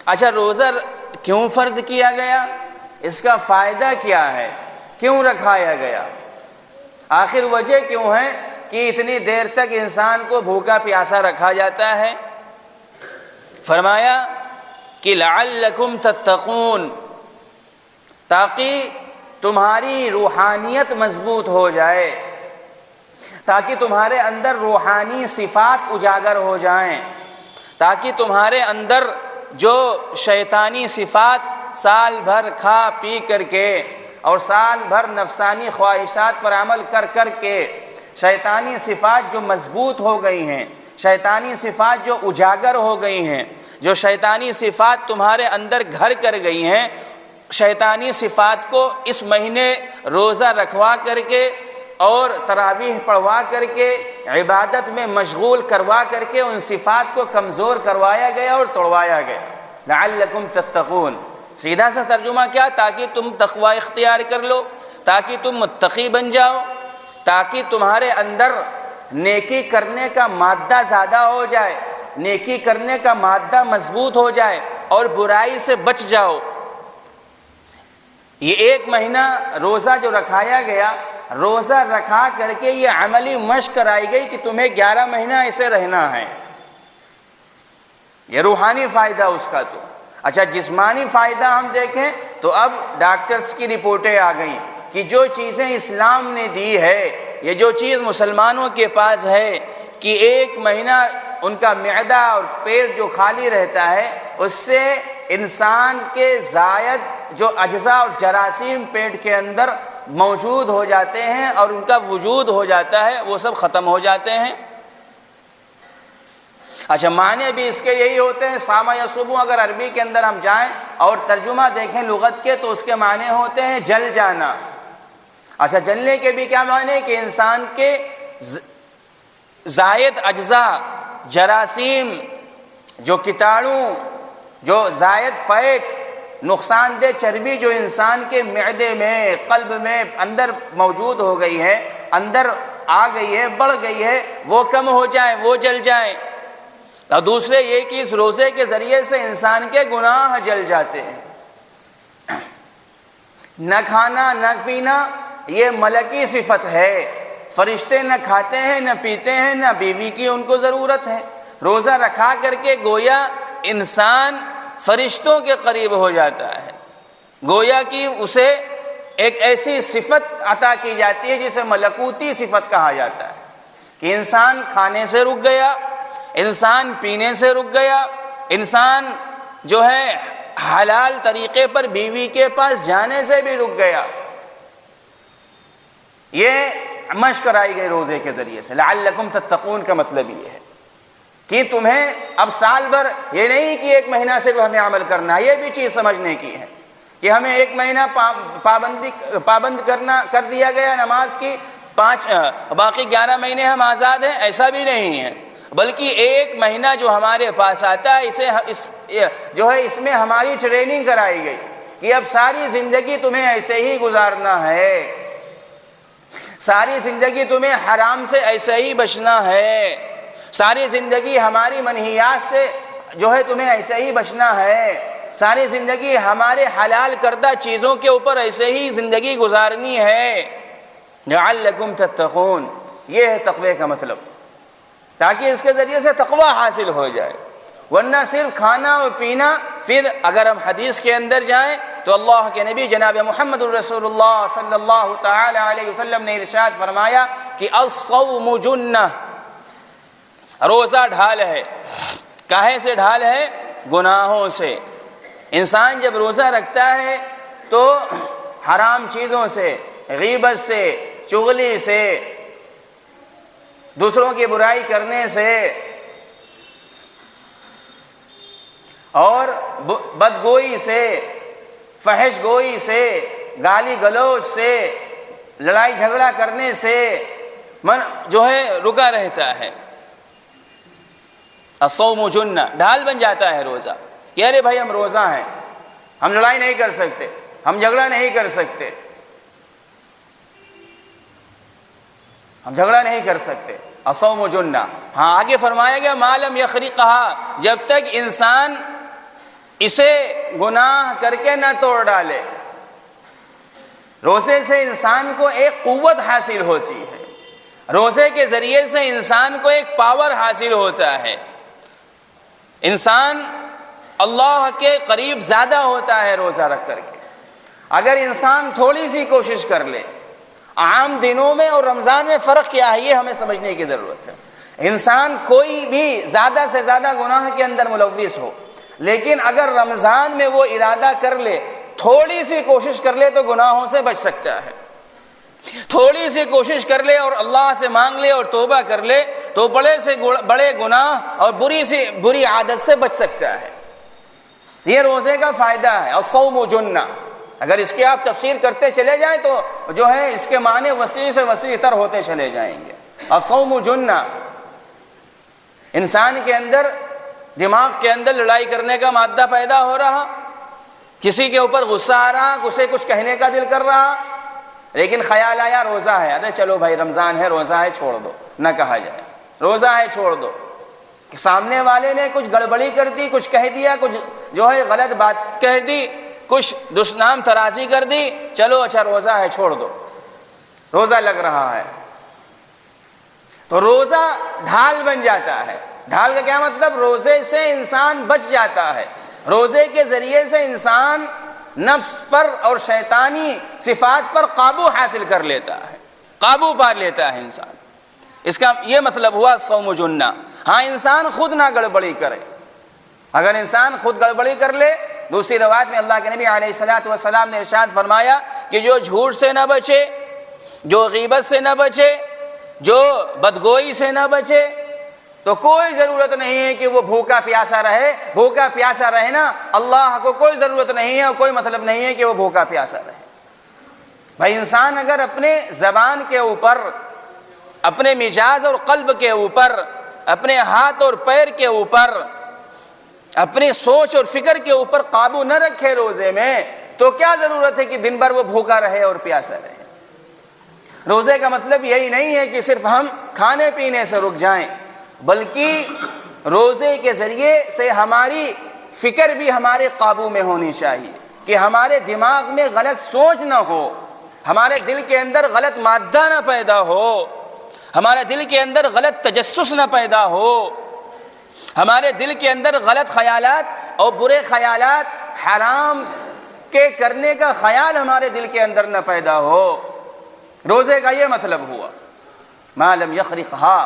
اچھا روزہ کیوں فرض کیا گیا؟ اس کا فائدہ کیا ہے؟ کیوں رکھایا گیا؟ آخر وجہ کیوں ہے کہ اتنی دیر تک انسان کو بھوکا پیاسا رکھا جاتا ہے؟ فرمایا کہ لعلکم تتقون، تاکہ تمہاری روحانیت مضبوط ہو جائے، تاکہ تمہارے اندر روحانی صفات اجاگر ہو جائیں، تاکہ تمہارے اندر جو شیطانی صفات سال بھر کھا پی کر کے اور سال بھر نفسانی خواہشات پر عمل کر کر کے شیطانی صفات جو مضبوط ہو گئی ہیں، شیطانی صفات جو اجاگر ہو گئی ہیں، جو شیطانی صفات تمہارے اندر گھر کر گئی ہیں، شیطانی صفات کو اس مہینے روزہ رکھوا کر کے اور تراویح پڑھوا کر کے عبادت میں مشغول کروا کر کے ان صفات کو کمزور کروایا گیا اور توڑوایا گیا۔ لعلکم تتقون، سیدھا سا ترجمہ کیا؟ تاکہ تم تقوی اختیار کر لو، تاکہ تم متقی بن جاؤ، تاکہ تمہارے اندر نیکی کرنے کا مادہ زیادہ ہو جائے، نیکی کرنے کا مادہ مضبوط ہو جائے اور برائی سے بچ جاؤ۔ یہ ایک مہینہ روزہ جو رکھایا گیا، روزہ رکھا کر کے یہ عملی مشق کرائی گئی کہ تمہیں 11 مہینہ ایسے رہنا ہے۔ یہ روحانی فائدہ اس کا تو۔ اچھا جسمانی فائدہ ہم دیکھیں تو اب ڈاکٹرز کی رپورٹیں آ گئیں کہ جو چیزیں اسلام نے دی ہے، یہ جو چیز مسلمانوں کے پاس ہے کہ ایک مہینہ ان کا معدہ اور پیٹ جو خالی رہتا ہے، اس سے انسان کے زائد جو اجزاء اور جراثیم پیٹ کے اندر موجود ہو جاتے ہیں اور ان کا وجود ہو جاتا ہے، وہ سب ختم ہو جاتے ہیں۔ اچھا معنی بھی اس کے یہی ہوتے ہیں، صام یصوم، اگر عربی کے اندر ہم جائیں اور ترجمہ دیکھیں لغت کے تو اس کے معنی ہوتے ہیں جل جانا۔ اچھا جلنے کے بھی کیا معنی؟ کہ انسان کے زائد اجزاء، جراثیم، جو کیٹاڑو، جو زائد فیٹ، نقصان دہ چربی جو انسان کے معدے میں، قلب میں اندر موجود ہو گئی ہے، اندر آ گئی ہے، بڑھ گئی ہے، وہ کم ہو جائے، وہ جل جائیں۔ اور دوسرے یہ کہ اس روزے کے ذریعے سے انسان کے گناہ جل جاتے ہیں۔ نہ کھانا نہ پینا یہ ملکی صفت ہے، فرشتے نہ کھاتے ہیں نہ پیتے ہیں، نہ بیوی کی ان کو ضرورت ہے۔ روزہ رکھا کر کے گویا انسان فرشتوں کے قریب ہو جاتا ہے، گویا کہ اسے ایک ایسی صفت عطا کی جاتی ہے جسے ملکوتی صفت کہا جاتا ہے، کہ انسان کھانے سے رک گیا، انسان پینے سے رک گیا، انسان جو ہے حلال طریقے پر بیوی کے پاس جانے سے بھی رک گیا۔ یہ مشق کرائی گئی روزے کے ذریعے سے۔ لعلکم تتقون کا مطلب یہ ہے کہ تمہیں اب سال بھر یہ نہیں کہ ایک مہینہ صرف ہمیں عمل کرنا ہے، یہ بھی چیز سمجھنے کی ہے کہ ہمیں ایک مہینہ پابند کر دیا گیا نماز کی، باقی 11 مہینے ہم آزاد ہیں، ایسا بھی نہیں ہے، بلکہ ایک مہینہ جو ہمارے پاس آتا ہے اس میں ہماری ٹریننگ کرائی گئی کہ اب ساری زندگی تمہیں ایسے ہی گزارنا ہے، ساری زندگی تمہیں حرام سے ایسے ہی بچنا ہے، ساری زندگی ہماری منہیات سے جو ہے تمہیں ایسے ہی بچنا ہے، ساری زندگی ہمارے حلال کردہ چیزوں کے اوپر ایسے ہی زندگی گزارنی ہے۔ لعلکم تتقون، یہ ہے تقوی کا مطلب، تاکہ اس کے ذریعے سے تقوی حاصل ہو جائے۔ ورنہ صرف کھانا اور پینا، پھر اگر ہم حدیث کے اندر جائیں تو اللہ کے نبی جناب محمد الرسول اللہ صلی اللہ تعالی علیہ وسلم نے ارشاد فرمایا کہ الصوم جنہ، روزہ ڈھال ہے۔ کاہے سے ڈھال ہے؟ گناہوں سے۔ انسان جب روزہ رکھتا ہے تو حرام چیزوں سے، غیبت سے، چغلی سے، دوسروں کی برائی کرنے سے اور بدگوئی سے، فحش گوئی سے، گالی گلوچ سے، لڑائی جھگڑا کرنے سے من جو ہے رکا رہتا ہے۔ الصوم جنہ، ڈھال بن جاتا ہے روزہ کہ ارے بھائی ہم روزہ ہیں، ہم لڑائی نہیں کر سکتے، ہم جھگڑا نہیں کر سکتے، ہم جھگڑا نہیں کر سکتے۔ الصوم جنہ، ہاں آگے فرمایا گیا ما لم یخرقھا، جب تک انسان اسے گناہ کر کے نہ توڑ ڈالے۔ روزے سے انسان کو ایک قوت حاصل ہوتی ہے، روزے کے ذریعے سے انسان کو ایک پاور حاصل ہوتا ہے، انسان اللہ کے قریب زیادہ ہوتا ہے روزہ رکھ کر کے۔ اگر انسان تھوڑی سی کوشش کر لے، عام دنوں میں اور رمضان میں فرق کیا ہے یہ ہمیں سمجھنے کی ضرورت ہے۔ انسان کوئی بھی زیادہ سے زیادہ گناہ کے اندر ملوث ہو، لیکن اگر رمضان میں وہ ارادہ کر لے، تھوڑی سی کوشش کر لے تو گناہوں سے بچ سکتا ہے، تھوڑی سی کوشش کر لے اور اللہ سے مانگ لے اور توبہ کر لے تو بڑے سے بڑے گناہ اور بری عادت سے بچ سکتا ہے۔ یہ روزے کا فائدہ ہے۔ الصوم جنہ، اگر اس کی آپ تفسیر کرتے چلے جائیں تو جو ہے اس کے معنی وسیع سے وسیع تر ہوتے چلے جائیں گے۔ الصوم جنہ، انسان کے اندر، دماغ کے اندر لڑائی کرنے کا مادہ پیدا ہو رہا، کسی کے اوپر غصہ آ رہا، اسے کچھ کہنے کا دل کر رہا، لیکن خیال آیا روزہ ہے، ارے چلو بھائی رمضان ہے، روزہ ہے چھوڑ دو، نہ کہا جائے روزہ ہے چھوڑ دو۔ سامنے والے نے کچھ گڑبڑی کر دی، کچھ کہہ دیا، کچھ جو ہے غلط بات کہہ دی، کچھ دشنام تراشی کر دی، چلو اچھا روزہ ہے چھوڑ دو، روزہ لگ رہا ہے، تو روزہ ڈھال بن جاتا ہے۔ ڈھال کا کیا مطلب؟ روزے سے انسان بچ جاتا ہے، روزے کے ذریعے سے انسان نفس پر اور شیطانی صفات پر قابو حاصل کر لیتا ہے، قابو پا لیتا ہے انسان۔ اس کا یہ مطلب ہوا صوم جنہ۔ ہاں انسان خود نہ گڑبڑی کرے، اگر انسان خود گڑبڑی کر لے، دوسری روایت میں اللہ کے نبی علیہ الصلوۃ والسلام نے ارشاد فرمایا کہ جو جھوٹ سے نہ بچے، جو غیبت سے نہ بچے، جو بدگوئی سے نہ بچے، تو کوئی ضرورت نہیں ہے کہ وہ بھوکا پیاسا رہے۔ بھوکا پیاسا رہنا اللہ کو کوئی ضرورت نہیں ہے اور کوئی مطلب نہیں ہے کہ وہ بھوکا پیاسا رہے۔ بھائی انسان اگر اپنے زبان کے اوپر، اپنے مزاج اور قلب کے اوپر، اپنے ہاتھ اور پیر کے اوپر، اپنی سوچ اور فکر کے اوپر قابو نہ رکھے روزے میں، تو کیا ضرورت ہے کہ دن بھر وہ بھوکا رہے اور پیاسا رہے۔ روزے کا مطلب یہی نہیں ہے کہ صرف ہم کھانے پینے سے رک جائیں، بلکہ روزے کے ذریعے سے ہماری فکر بھی ہمارے قابو میں ہونی چاہیے، کہ ہمارے دماغ میں غلط سوچ نہ ہو، ہمارے دل کے اندر غلط مادہ نہ پیدا ہو، ہمارے دل کے اندر غلط تجسس نہ پیدا ہو، ہمارے دل کے اندر غلط خیالات اور برے خیالات، حرام کے کرنے کا خیال ہمارے دل کے اندر نہ پیدا ہو۔ روزے کا یہ مطلب ہوا، ما لم یخرقھا،